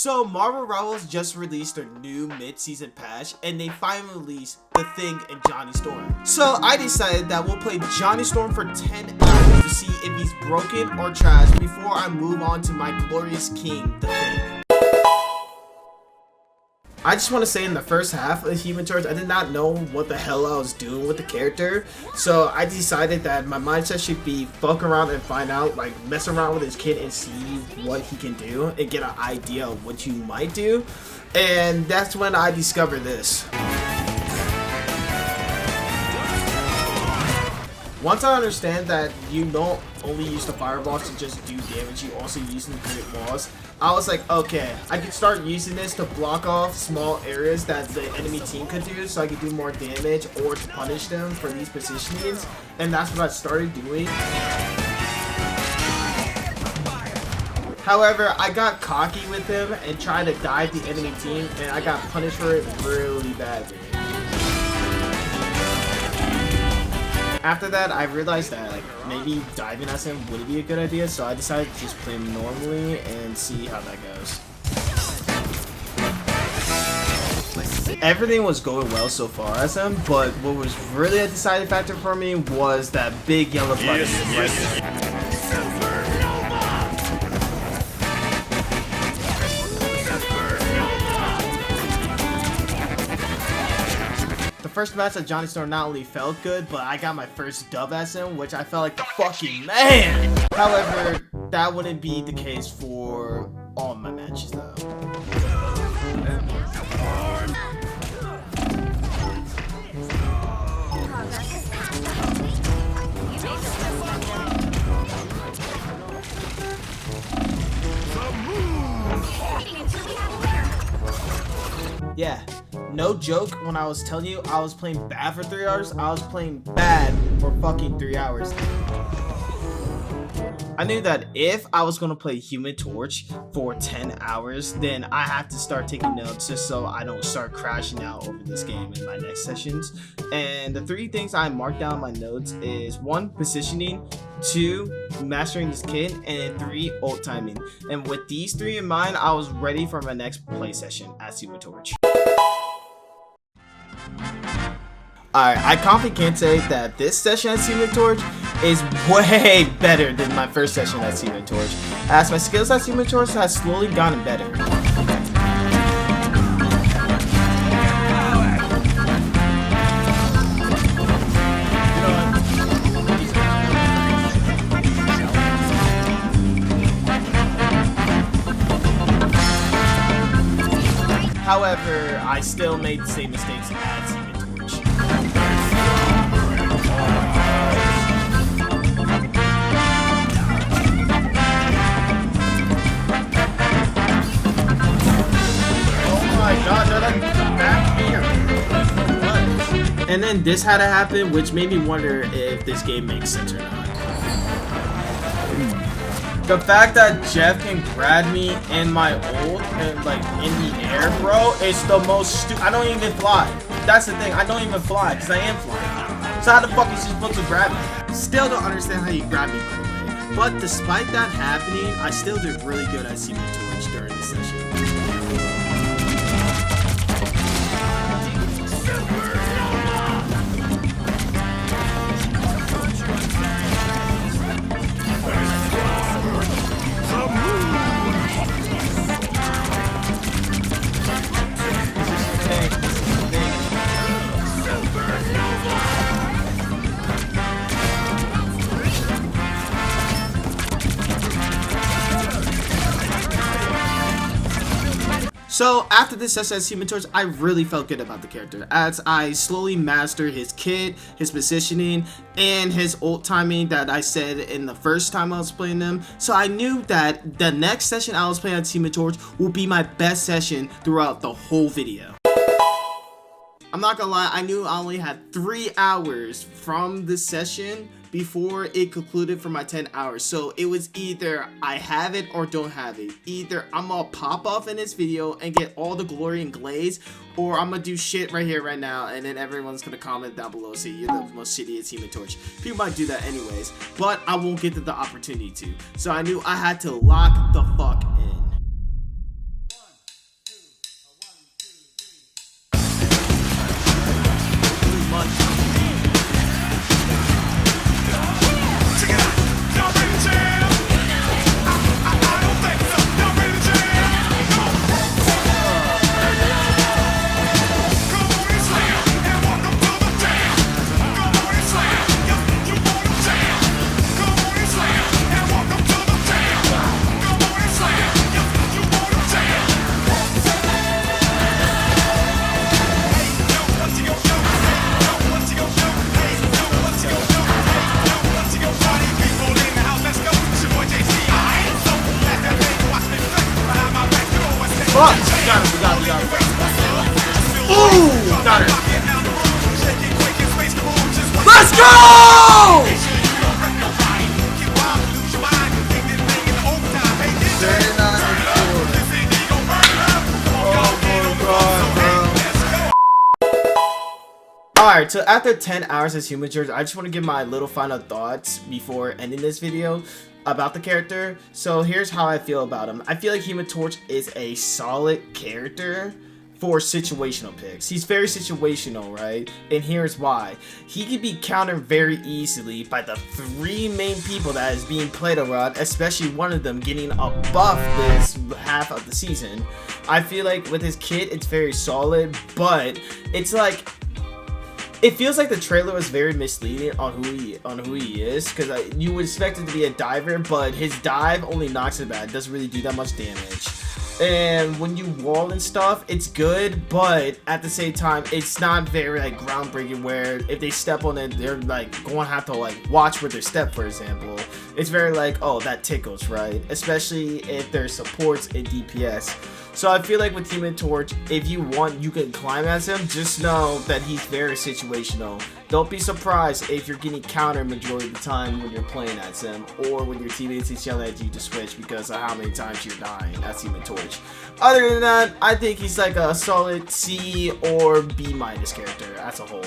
So Marvel Rivals just released their new mid-season patch, and they finally released The Thing and Johnny Storm. So I decided that we'll play Johnny Storm for 10 hours to see if he's broken or trash before I move on to my glorious king, The Thing. I just want to say in the first half of Human Torch, I did not know what the hell I was doing with the character. So I decided that my mindset should be fuck around and find out, like mess around with his kid and see what he can do and get an idea of what you might do. And that's when I discovered this. Once I understand that you don't only use the fireballs to just do damage, you also use the great walls, I was like, okay, I could start using this to block off small areas that the enemy team could do so I could do more damage or to punish them for these positionings, and that's what I started doing. However, I got cocky with him and tried to dive the enemy team, and I got punished for it really badly. After that, I realized that like maybe diving at him wouldn't be a good idea, so I decided to just play him normally and see how that goes. Everything was going well so far as him, but what was really a deciding factor for me was that big yellow button right there. The first match at Johnny Storm not only felt good, but I got my first dub as him, which I felt like the fucking man! However, that wouldn't be the case for all my matches though. Yeah, no joke, when I was telling you I was playing bad for 3 hours, I was playing bad for fucking 3 hours. I knew that if I was going to play Human Torch for 10 hours, then I have to start taking notes just so I don't start crashing out over this game in my next sessions. And the 3 things I marked down in my notes is 1, positioning, 2, mastering this kid, and 3, ult timing. And with these 3 in mind, I was ready for my next play session at Human Torch. Alright, I confidently can say that this session at Human Torch is way better than my first session at Human Torch, as my skills at Human Torch has slowly gotten better. However, I still made the same mistakes at Human Torch. And then this had to happen, which made me wonder if this game makes sense or not. The fact that Jeff can grab me in my ult and like in the air, bro, is the most stupid. I don't even fly. That's the thing. I don't even fly because I am flying. So how the fuck is he supposed to grab me? Still don't understand how you grab me, by the way. But despite that happening, I still did really good at Human Torch during this session. So after this session as Human Torch, I really felt good about the character as I slowly mastered his kit, his positioning, and his ult timing that I said in the first time I was playing them. So I knew that the next session I was playing as Human Torch will be my best session throughout the whole video. I'm not gonna lie, I knew I only had 3 hours from this session before it concluded for my 10 hours. So it was either I have it or don't have it. Either I'm gonna pop off in this video and get all the glory and glaze, or I'm gonna do shit right here, right now, and then everyone's gonna comment down below, say you're the most shittiest Human Torch. People might do that anyways, but I won't get the opportunity to. So I knew I had to lock the fuck in. fuck! We got him, we got him, we got him. Ooh! Got her. Let's go! Alright, so after 10 hours as Human Torch, I just want to give my little final thoughts before ending this video about the character. So here's how I feel about him. I feel like Human Torch is a solid character for situational picks. He's very situational, right? And here's why. He can be countered very easily by the 3 main people that is being played around, especially one of them getting a buff this half of the season. I feel like with his kit, it's very solid, but it's like, it feels like the trailer was very misleading on who he is, because you would expect it to be a diver, but his dive only knocks it back. It doesn't really do that much damage. And when you wall and stuff, it's good, but at the same time, it's not very like groundbreaking where if they step on it, they're like going to have to like watch where they step, for example. It's very like, oh, that tickles, right? Especially if there's supports in DPS. So I feel like with Human Torch, if you want, you can climb as him. Just know that he's very situational. Don't be surprised if you're getting countered majority of the time when you're playing as him, or when your teammates is yelling at you to switch because of how many times you're dying as Human Torch. Other than that, I think he's like a solid C or B- character as a whole.